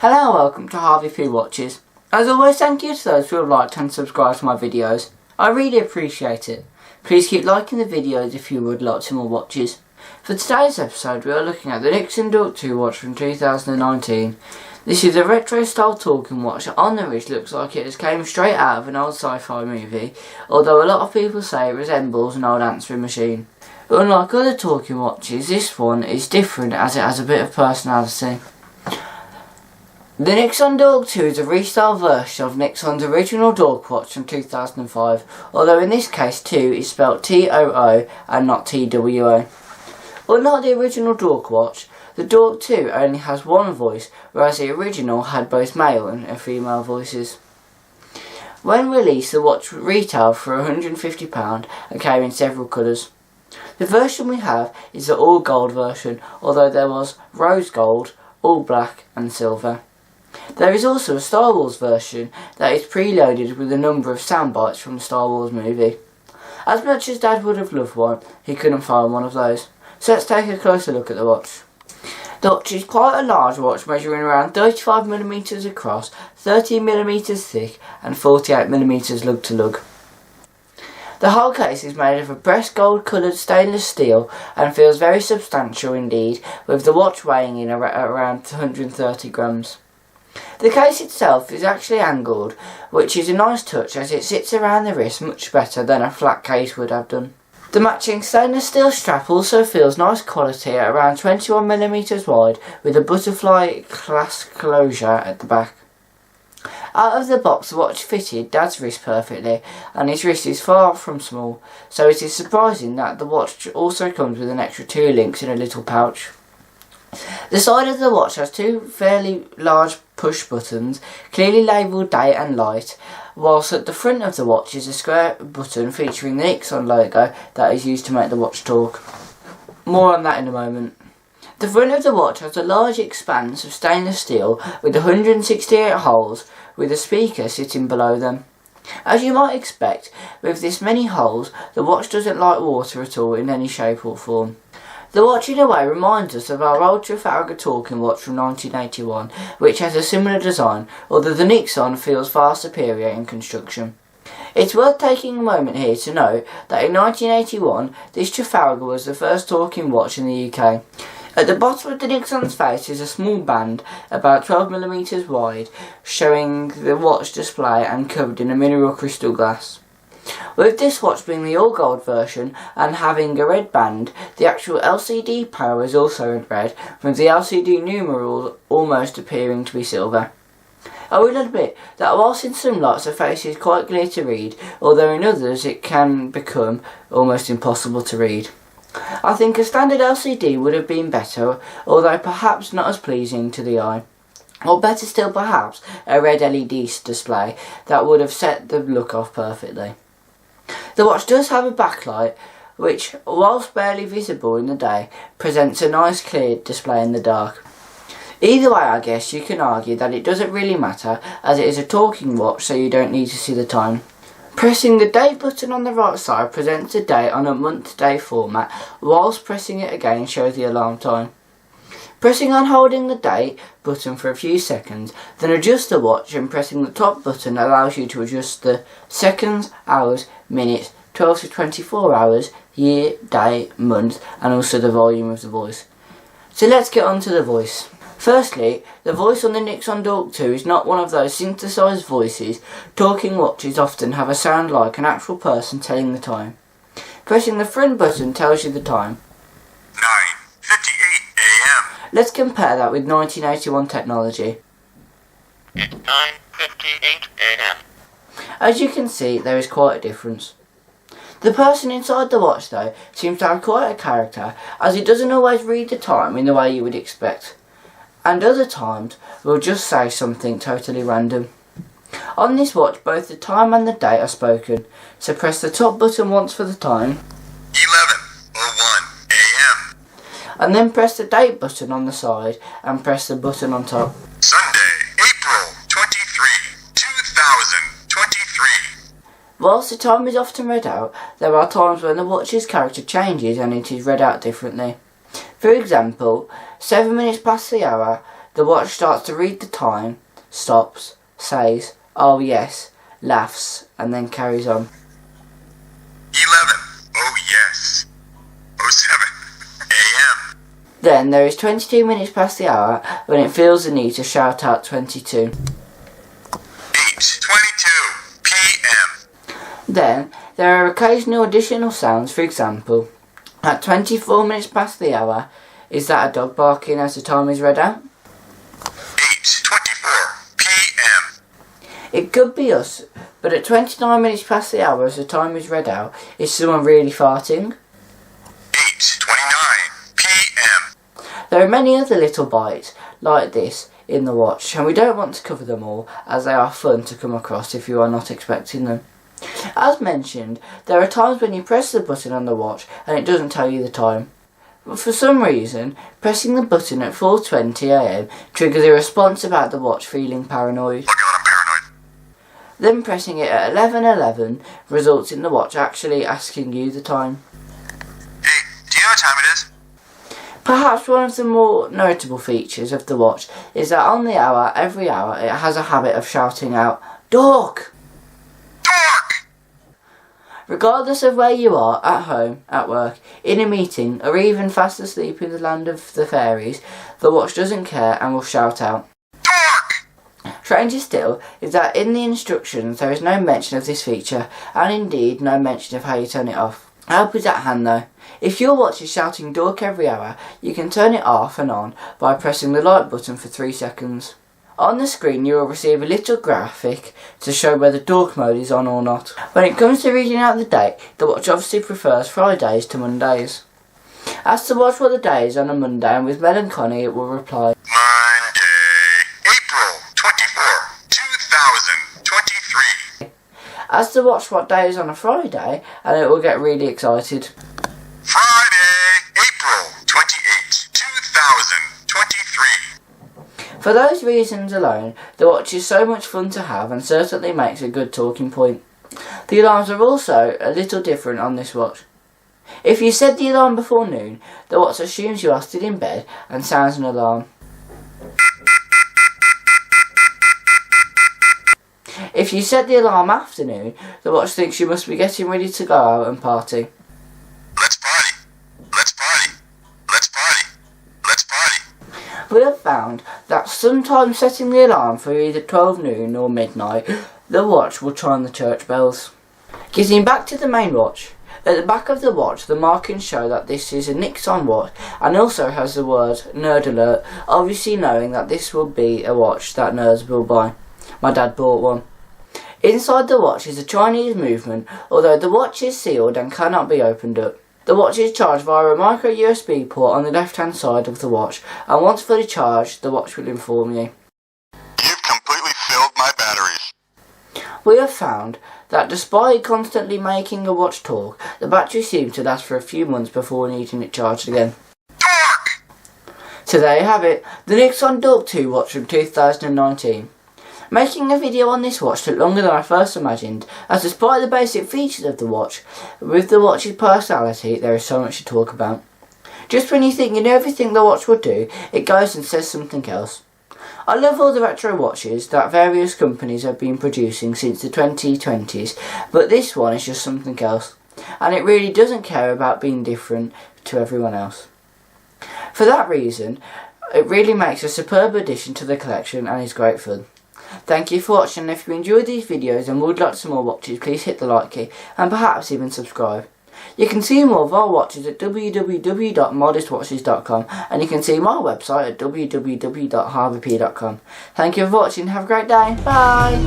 Hello and welcome to Harvey P Watches. As always, thank you to those who have liked and subscribed to my videos. I really appreciate it. Please keep liking the videos if you would like some more watches. For today's episode we are looking at the Nixon Dork Too watch from 2019. This is a retro style talking watch that on the wrist looks like it has came straight out of an old sci-fi movie, although a lot of people say it resembles an old answering machine. Unlike other talking watches, this one is different as it has a bit of personality. The Nixon Dork Too is a restyle version of Nixon's original Dork watch from 2005, although in this case 2 is spelled T-O-O and not T-W-O. Unlike the original Dork watch, the Dork Too only has one voice, whereas the original had both male and female voices. When released, the watch retailed for £150 and came in several colours. The version we have is the all gold version, although there was rose gold, all black and silver. There is also a Star Wars version that is preloaded with a number of sound bites from the Star Wars movie. As much as Dad would have loved one, he couldn't find one of those. So let's take a closer look at the watch. The watch is quite a large watch, measuring around 35mm across, 13mm thick and 48mm lug to lug. The whole case is made of a pressed gold coloured stainless steel and feels very substantial indeed, with the watch weighing in around 130 grams. The case itself is actually angled, which is a nice touch as it sits around the wrist much better than a flat case would have done. The matching stainless steel strap also feels nice quality at around 21mm wide with a butterfly clasp closure at the back. Out of the box, the watch fitted Dad's wrist perfectly, and his wrist is far from small, so it is surprising that the watch also comes with an extra 2 links in a little pouch. The side of the watch has 2 fairly large push buttons, clearly labelled day and light, whilst at the front of the watch is a square button featuring the Nixon logo that is used to make the watch talk. More on that in a moment. The front of the watch has a large expanse of stainless steel with 168 holes, with a speaker sitting below them. As you might expect, with this many holes, the watch doesn't like water at all in any shape or form. The watch in a way reminds us of our old Trafalgar talking watch from 1981, which has a similar design, although the Nixon feels far superior in construction. It's worth taking a moment here to note that in 1981, this Trafalgar was the first talking watch in the UK. At the bottom of the Nixon's face is a small band, about 12mm wide, showing the watch display and covered in a mineral crystal glass. With this watch being the all gold version and having a red band, the actual LCD panel is also in red, with the LCD numerals almost appearing to be silver. I will admit that whilst in some lights the face is quite clear to read, although in others it can become almost impossible to read. I think a standard LCD would have been better, although perhaps not as pleasing to the eye. Or better still, perhaps a red LED display that would have set the look off perfectly. The watch does have a backlight, which, whilst barely visible in the day, presents a nice clear display in the dark. Either way, I guess you can argue that it doesn't really matter, as it is a talking watch, so you don't need to see the time. Pressing the date button on the right side presents the date on a month-to-day format, whilst pressing it again shows the alarm time. Pressing and holding the date button for a few seconds, then adjust the watch, and pressing the top button allows you to adjust the seconds, hours, minutes, 12 to 24 hours, year, day, month, and also the volume of the voice. So let's get on to the voice. Firstly, the voice on the Nixon Dork Too is not one of those synthesised voices. Talking watches often have a sound like an actual person telling the time. Pressing the front button tells you the time. 9:58 a.m. Let's compare that with 1981 technology. It's 9:58 a.m. As you can see, there is quite a difference. The person inside the watch, though, seems to have quite a character, as it doesn't always read the time in the way you would expect, and other times will just say something totally random. On this watch, both the time and the date are spoken, so press the top button once for the time, 11:01 a.m. and then press the date button on the side and press the button on top. Sunday, April 23, 2023. Whilst the time is often read out, there are times when the watch's character changes and it is read out differently. For example, 7 minutes past the hour, The watch starts to read the time, stops, says, "Oh yes," laughs, and then carries on. 11. Oh yes. 07 a.m. Then there is 22 minutes past the hour when it feels the need to shout out 22. 8:22 p.m. Then there are occasional additional sounds. For example, at 24 minutes past the hour, is that a dog barking as the time is read out? 8:24 p.m. It could be us, but at 29 minutes past the hour as the time is read out, is someone really farting? 8:29 p.m. There are many other little bites like this in the watch, and we don't want to cover them all as they are fun to come across if you are not expecting them. As mentioned, there are times when you press the button on the watch and it doesn't tell you the time. But for some reason, pressing the button at 4:20 a.m. triggers a response about the watch feeling paranoid. Look out, I'm paranoid. Then pressing it at 11:11 results in the watch actually asking you the time. Hey, do you know what time it is? Perhaps one of the more notable features of the watch is that on the hour, every hour, it has a habit of shouting out, "Dork!" Dork! Regardless of where you are, at home, at work, in a meeting, or even fast asleep in the land of the fairies, the watch doesn't care and will shout out. Dork! Stranger still is that in the instructions there is no mention of this feature, and indeed no mention of how you turn it off. Help is at hand though. If your watch is shouting dork every hour, you can turn it off and on by pressing the light button for 3 seconds. On the screen you will receive a little graphic to show whether dork mode is on or not. When it comes to reading out the date, the watch obviously prefers Fridays to Mondays. Ask the watch what the day is on a Monday, and with melancholy it will reply, Monday, April 24, 2023. ask the watch what day is on a Friday, and it will get really excited. Friday, April 28, 2023. For those reasons alone, the watch is so much fun to have and certainly makes a good talking point. The alarms are also a little different on this watch. If you set the alarm before noon, the watch assumes you are still in bed and sounds an alarm. If you set the alarm after noon, the watch thinks you must be getting ready to go out and party. Let's party. Let's party. Let's party. Let's party. We have found that sometimes setting the alarm for either 12 noon or midnight, the watch will chime the church bells. Getting back to the main watch, at the back of the watch the markings show that this is a Nixon watch and also has the word Nerd Alert, obviously knowing that this will be a watch that nerds will buy. My dad bought one. Inside the watch is a Chinese movement, although the watch is sealed and cannot be opened up. The watch is charged via a micro USB port on the left hand side of the watch, and once fully charged the watch will inform you. You've completely filled my batteries. We have found that despite constantly making a watch talk, the battery seems to last for a few months before needing it charged again. Dork! So there you have it, the Nixon Dork Too watch from 2019. Making a video on this watch took longer than I first imagined, as despite the basic features of the watch, with the watch's personality there is so much to talk about. Just when you think you know everything the watch will do, it goes and says something else. I love all the retro watches that various companies have been producing since the 2020s, but this one is just something else, and it really doesn't care about being different to everyone else. For that reason, it really makes a superb addition to the collection and is great fun. Thank you for watching, and if you enjoyed these videos and would like some more watches, please hit the like key and perhaps even subscribe. You can see more of our watches at www.modestwatches.com, and you can see my website at www.harveyp.com. Thank you for watching, have a great day, bye!